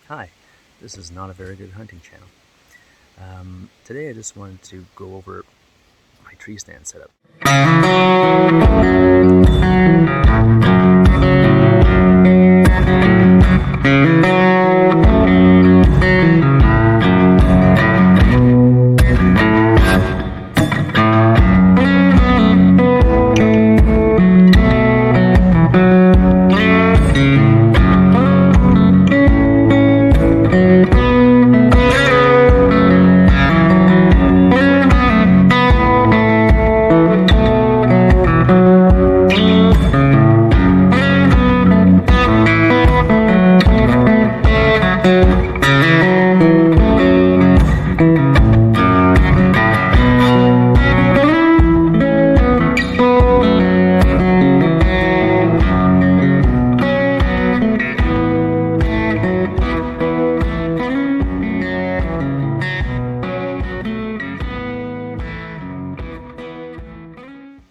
Hi, this is Not a Very Good Hunting Channel. Today I just wanted to go over my tree stand setup.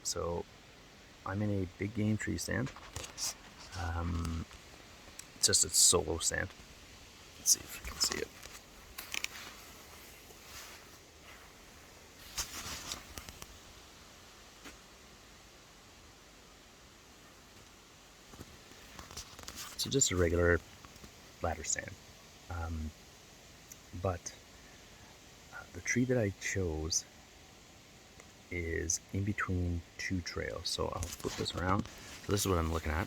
So I'm in a big game tree stand. It's just a solo stand. Let's see if you can see it. So just a regular ladder stand. But the tree that I chose is in between two trails. So I'll flip this around. So this is what I'm looking at.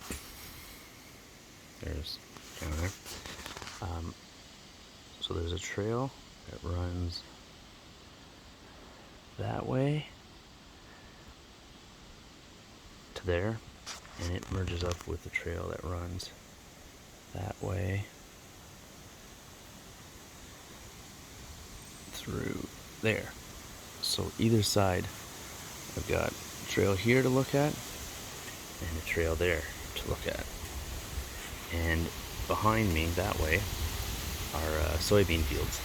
There's down there. So there's a trail that runs that way to there, and it merges up with the trail that runs that way through there. So either side I've got a trail here to look at and a trail there to look at. And behind me that way are soybean fields.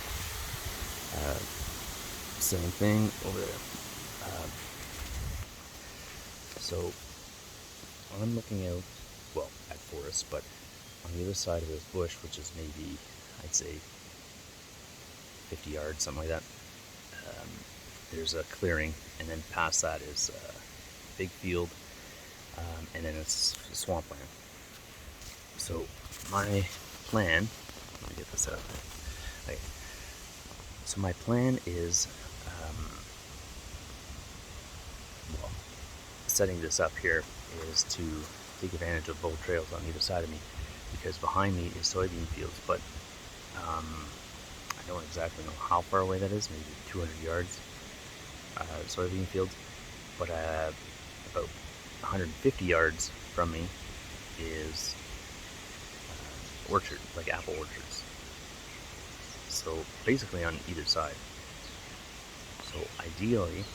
Same thing over there. So I'm looking out, well, at forest, but on the other side of this bush, which is maybe, I'd say 50 yards, something like that, there's a clearing, and then past that is a big field, and then it's swampland. So my plan, let me get this out. Okay. So my plan is, well, setting this up here is to take advantage of both trails on either side of me, because behind me is soybean fields, but I don't exactly know how far away that is, maybe 200 yards, soybean fields, but about 150 yards from me is orchard, like apple orchards. So basically on either side. So ideally,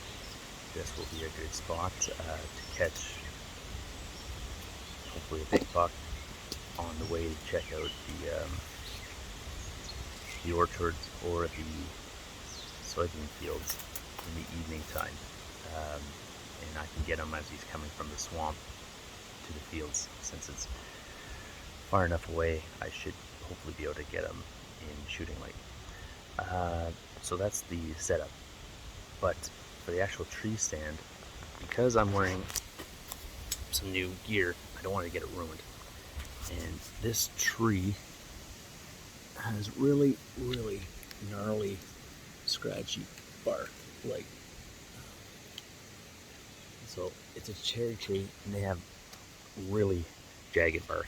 this will be a good spot to catch hopefully a big buck on the way to check out the orchards or the soybean fields in the evening time. And I can get him as he's coming from the swamp to the fields. Since it's far enough away, I should hopefully be able to get him in shooting light. So that's the setup. But for the actual tree stand, because I'm wearing some new gear, I don't want to get it ruined. And this tree has really, really gnarly, scratchy bark. Like, so it's a cherry tree, and they have really jagged bark.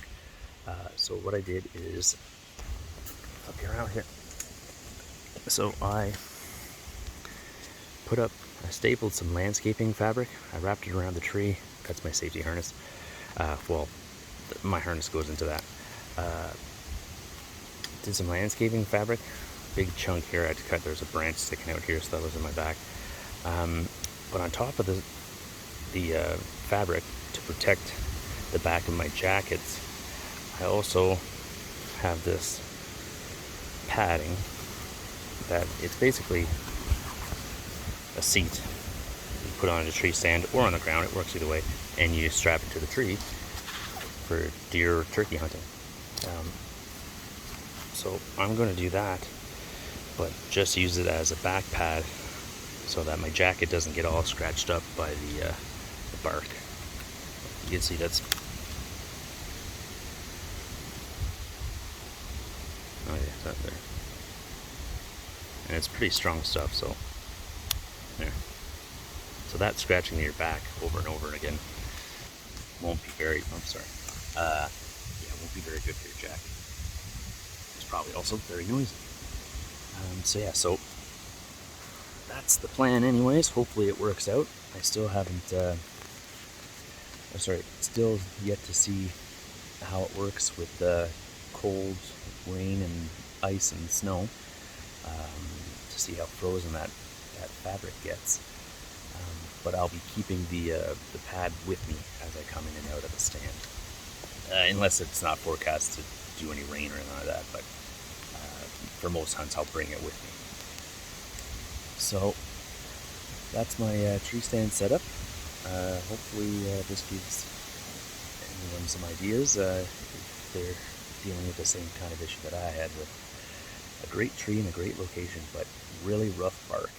So what I did is, up here around here. So I stapled some landscaping fabric. I wrapped it around the tree. That's my safety harness. Well, my harness goes into that. Did some landscaping fabric. Big chunk here I had to cut. There's a branch sticking out here, so that was in my back. But on top of the fabric, to protect the back of my jackets, I also have this padding that it's basically a seat you put on a tree stand or on the ground. It works either way, and you strap it to the tree for deer or turkey hunting. So I'm going to do that, but just use it as a back pad so that my jacket doesn't get all scratched up by the bark. You can see that's, oh yeah, that there. And it's pretty strong stuff, so there. So that scratching your back over and over again won't be very, I'm sorry, yeah, won't be very good for your jacket. It's probably also very noisy. So yeah, so that's the plan anyways. Hopefully it works out. I still haven't, still yet to see how it works with the cold rain and ice and snow, to see how frozen that fabric gets. But I'll be keeping the pad with me as I come in and out of the stand, unless it's not forecast to do any rain or anything like that. But for most hunts, I'll bring it with me. So that's my tree stand setup. Hopefully this gives anyone some ideas if they're dealing with the same kind of issue that I had with a great tree in a great location, but really rough bark.